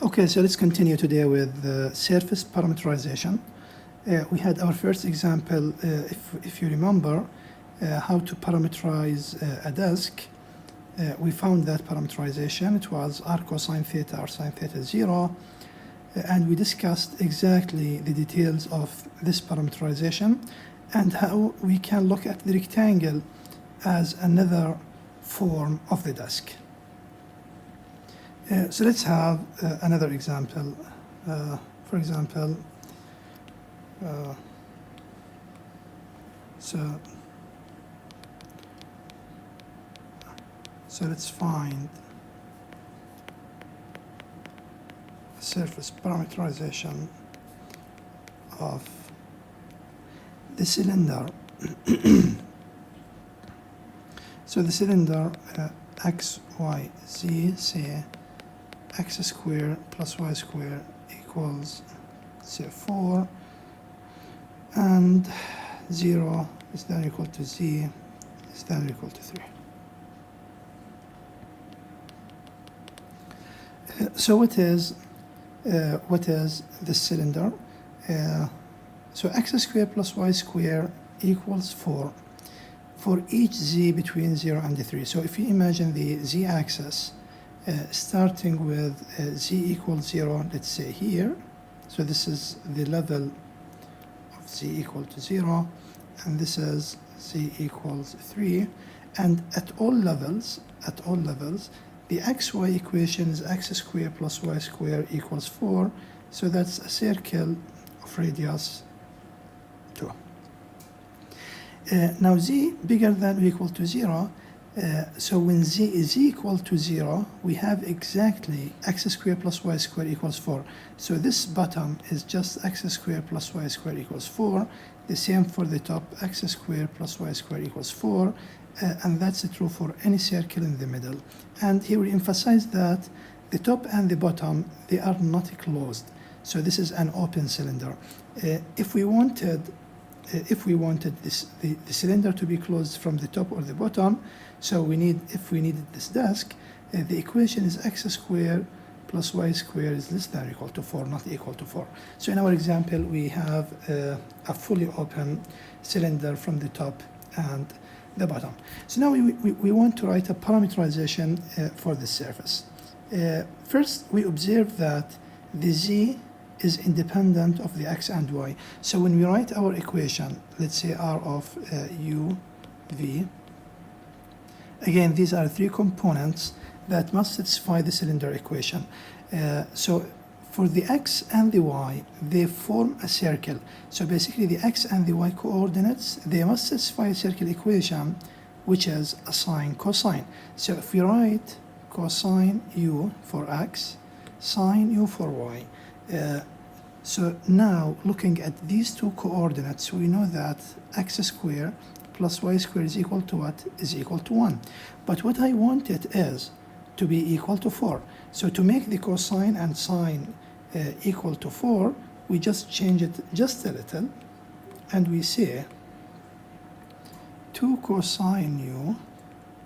Okay, so let's continue today with surface parameterization. We had our first example, if you remember, how to parameterize a disk. We found that parameterization, it was r cosine theta or sine theta 0, and we discussed exactly the details of this parameterization and how we can look at the rectangle as another form of the disk. So let's have another example. For example, so let's find surface parameterization of the cylinder. So the cylinder x, y, z, say x squared plus y squared equals, say, 4, and 0 is then equal to z is then equal to 3. So what is the cylinder? So x squared plus y squared equals 4 for each z between 0 and 3. So if you imagine the z-axis starting with z equals 0, let's say here. So this is the level of z equal to 0, and this is z equals 3. And at all levels, the xy equation is x squared plus y squared equals 4. So that's a circle of radius 2. Now z bigger than or equal to 0. So when z is equal to 0, we have exactly x squared plus y squared equals 4. So this bottom is just x squared plus y squared equals 4. The same for the top, x squared plus y squared equals 4. And that's true for any circle in the middle. And here we emphasize that the top and the bottom, they are not closed. So this is an open cylinder. If we wanted the cylinder to be closed from the top or the bottom, so if we needed this disk, the equation is x squared plus y squared is less than or equal to 4, not equal to 4. So in our example, we have a fully open cylinder from the top and the bottom. So now we want to write a parameterization for this surface. First, we observe that the z is independent of the x and y. So when we write our equation, let's say r of u, v, again, these are 3 components that must satisfy the cylinder equation. So for the x and the y, they form a circle. So basically the x and the y coordinates, they must satisfy a circle equation, which is a sine cosine. So if we write cosine u for x, sine u for y, so now looking at these 2 coordinates, we know that x squared plus y squared is equal to what? Is equal to 1. But what I want it is to be equal to 4. So to make the cosine and sine equal to 4, we just change it just a little, and we say 2 cosine u,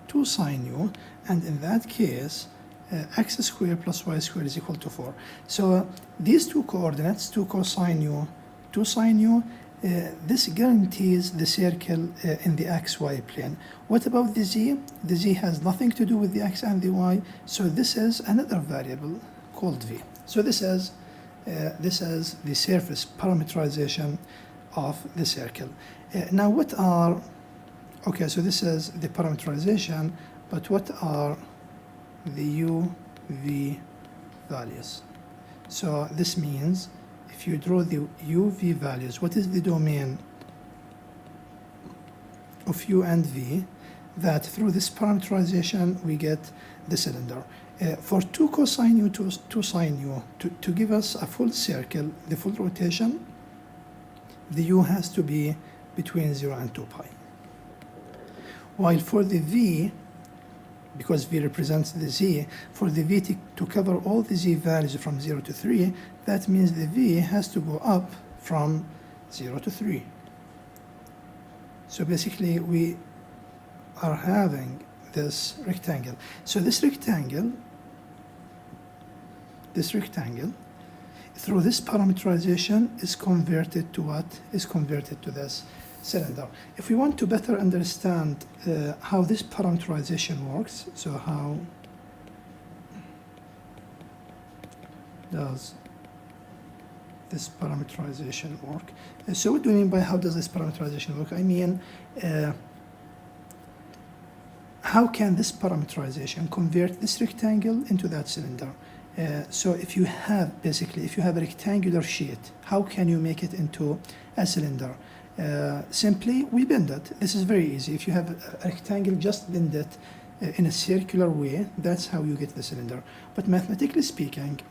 2 sine u, and in that case, x squared plus y squared is equal to 4. So these 2 coordinates, 2 cosine u, 2 sine u, this guarantees the circle in the xy plane. What about the z? The z has nothing to do with the x and the y, so this is another variable called v. So this is the surface parameterization of the circle. Now okay, so this is the parameterization, but what are the u, v values? So this means if you draw the u, v values, what is the domain of u and v, that through this parameterization we get the cylinder. For 2 cosine u, 2 sine u, to give us a full circle, the full rotation, the u has to be between 0 and 2 pi. While for the v, because v represents the z, for the v to cover all the z values from 0 to 3, that means the v has to go up from 0 to 3. So basically we are having this rectangle. So this rectangle this rectangle, through this parametrization is converted to what? Is converted to this cylinder. If we want to better understand how this parametrization works, so how does this parametrization work? So what do we mean by how does this parametrization work? I mean, how can this parametrization convert this rectangle into that cylinder? So if you have a rectangular sheet, how can you make it into a cylinder? Simply, we bend it. This is very easy. If you have a rectangle, just bend it in a circular way. That's how you get the cylinder. But mathematically speaking,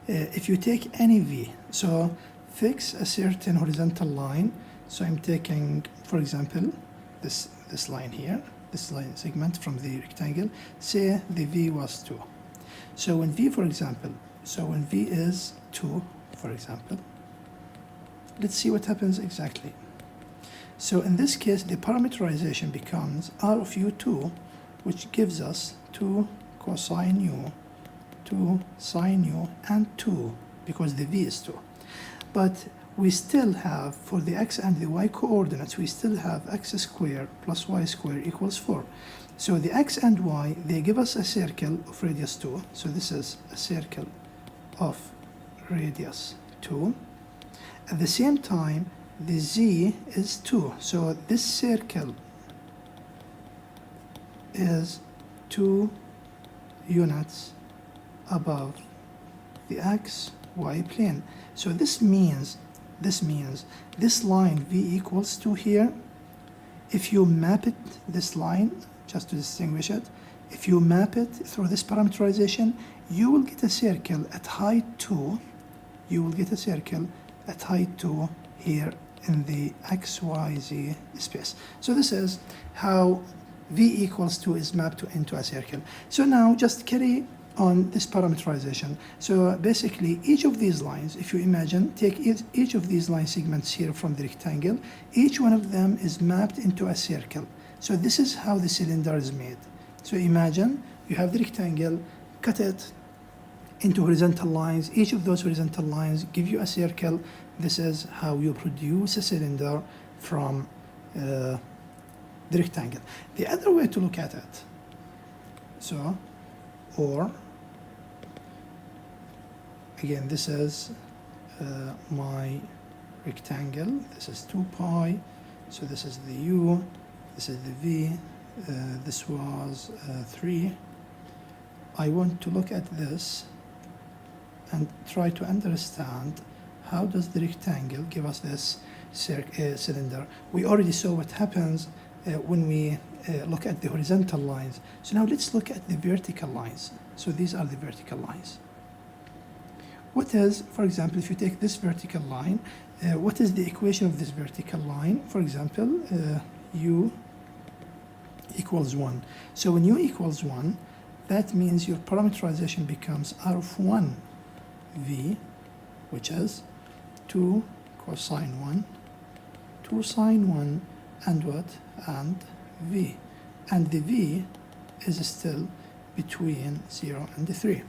if you take any V, so fix a certain horizontal line. So I'm taking, for example, this line here, this line segment from the rectangle, say the V was 2. So when V, for example, when V is 2, for example, let's see what happens exactly. So in this case, the parameterization becomes R of U2, which gives us 2 cosine U, 2 sine U, and 2, because the V is 2. But we still have, for the x and the y coordinates, we still have x squared plus y squared equals 4. So the x and y, they give us a circle of radius 2. So this is a circle of radius 2. At the same time, the z is 2. So this circle is 2 units above the x, y plane. So this means this line V equals 2 here, if you map it, this line, just to distinguish it, if you map it through this parameterization, you will get a circle at height 2. You will get a circle at height 2 here in the XYZ space. So this is how V equals 2 is mapped into a circle. So now just carry on this parameterization. So basically each of these lines, if you imagine, take each of these line segments here from the rectangle, each one of them is mapped into a circle. So this is how the cylinder is made. So imagine you have the rectangle, cut it into horizontal lines. Each of those horizontal lines give you a circle. This is how you produce a cylinder from the rectangle. The other way to look at it, so, or again, this is my rectangle. This is 2 pi. So this is the U. This is the V. This was 3. I want to look at this and try to understand how does the rectangle give us this cylinder. We already saw what happens when we look at the horizontal lines. So now let's look at the vertical lines. So these are the vertical lines. What is, for example, if you take this vertical line, what is the equation of this vertical line? For example, U equals 1. So when U equals 1, that means your parameterization becomes R of 1 V, which is 2 cosine 1, 2 sine 1, and what? And V. And the V is still between 0 and 3.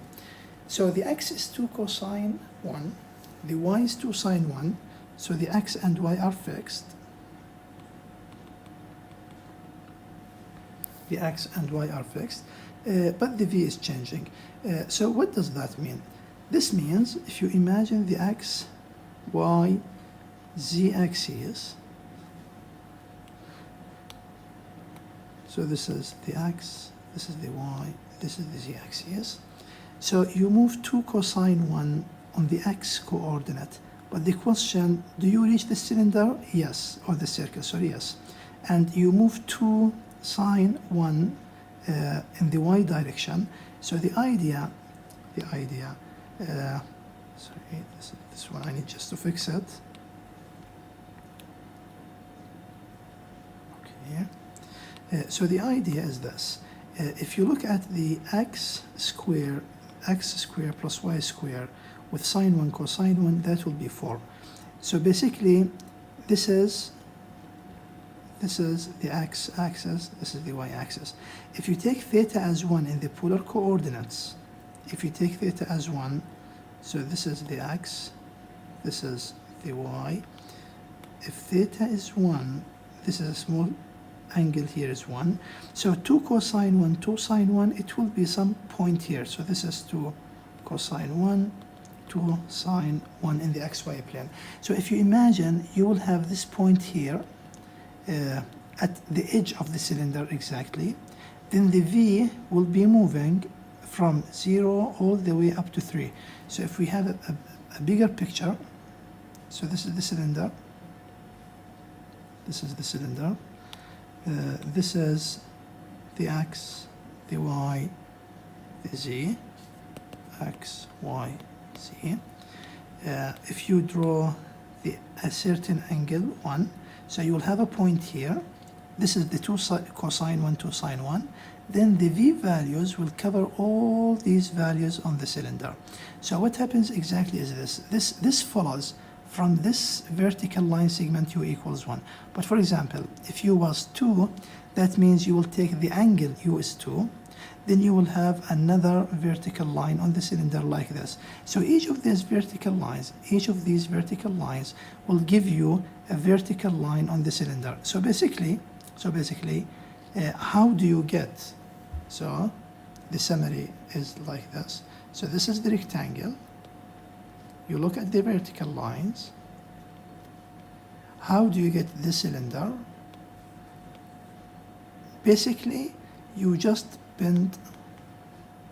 So the x is 2 cosine 1, the y is 2 sine 1, so the x and y are fixed. The x and y are fixed, but the v is changing. So what does that mean? This means if you imagine the x, y, z axis, so this is the x, this is the y, this is the z axis. So you move 2 cosine 1 on the x coordinate. But the question, do you reach the cylinder? Yes. Or the circle, sorry, yes. And you move 2 sine 1 in the y direction. So the idea, sorry, this one I need just to fix it. Okay. So the idea is this. If you look at the x squared plus y squared with sine 1 cosine 1, that will be 4. So basically this is the x axis, this is the y axis. If you take theta as 1 in the polar coordinates, if you take theta as 1, so this is the x, this is the y. If theta is 1, this is a small angle here is 1. So 2 cosine 1, 2 sine 1, it will be some point here. So this is 2 cosine 1, 2 sine 1 in the xy plane. So if you imagine, you will have this point here at the edge of the cylinder exactly. Then the v will be moving from 0 all the way up to 3. So if we have a bigger picture, so this is the cylinder, this is the cylinder, this is the x, the y, the z, x, y, z. If you draw a certain angle 1, so you will have a point here. This is the 2 cosine 1, 2 sine 1. Then the v values will cover all these values on the cylinder. So what happens exactly is this. This follows from this vertical line segment u equals 1. But for example, if u was 2, that means you will take the angle u is 2, then you will have another vertical line on the cylinder like this. So each of these vertical lines will give you a vertical line on the cylinder. So basically, how do you get? So the summary is like this. So this is the rectangle. You look at the vertical lines. How do you get the cylinder? Basically, you just bend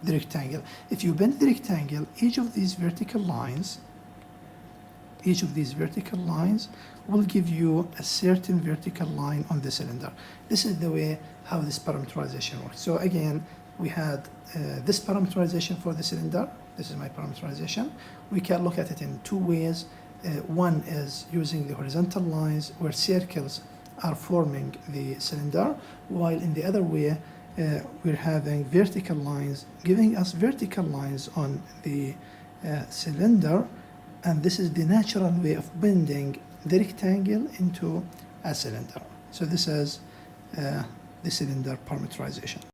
the rectangle. If you bend the rectangle, each of these vertical lines will give you a certain vertical line on the cylinder. This is the way how this parameterization works. So again, we had this parameterization for the cylinder. This is my parameterization. We can look at it in two ways. One is using the horizontal lines where circles are forming the cylinder, while in the other way, we're having vertical lines giving us vertical lines on the cylinder, and this is the natural way of bending the rectangle into a cylinder. So this is the cylinder parameterization.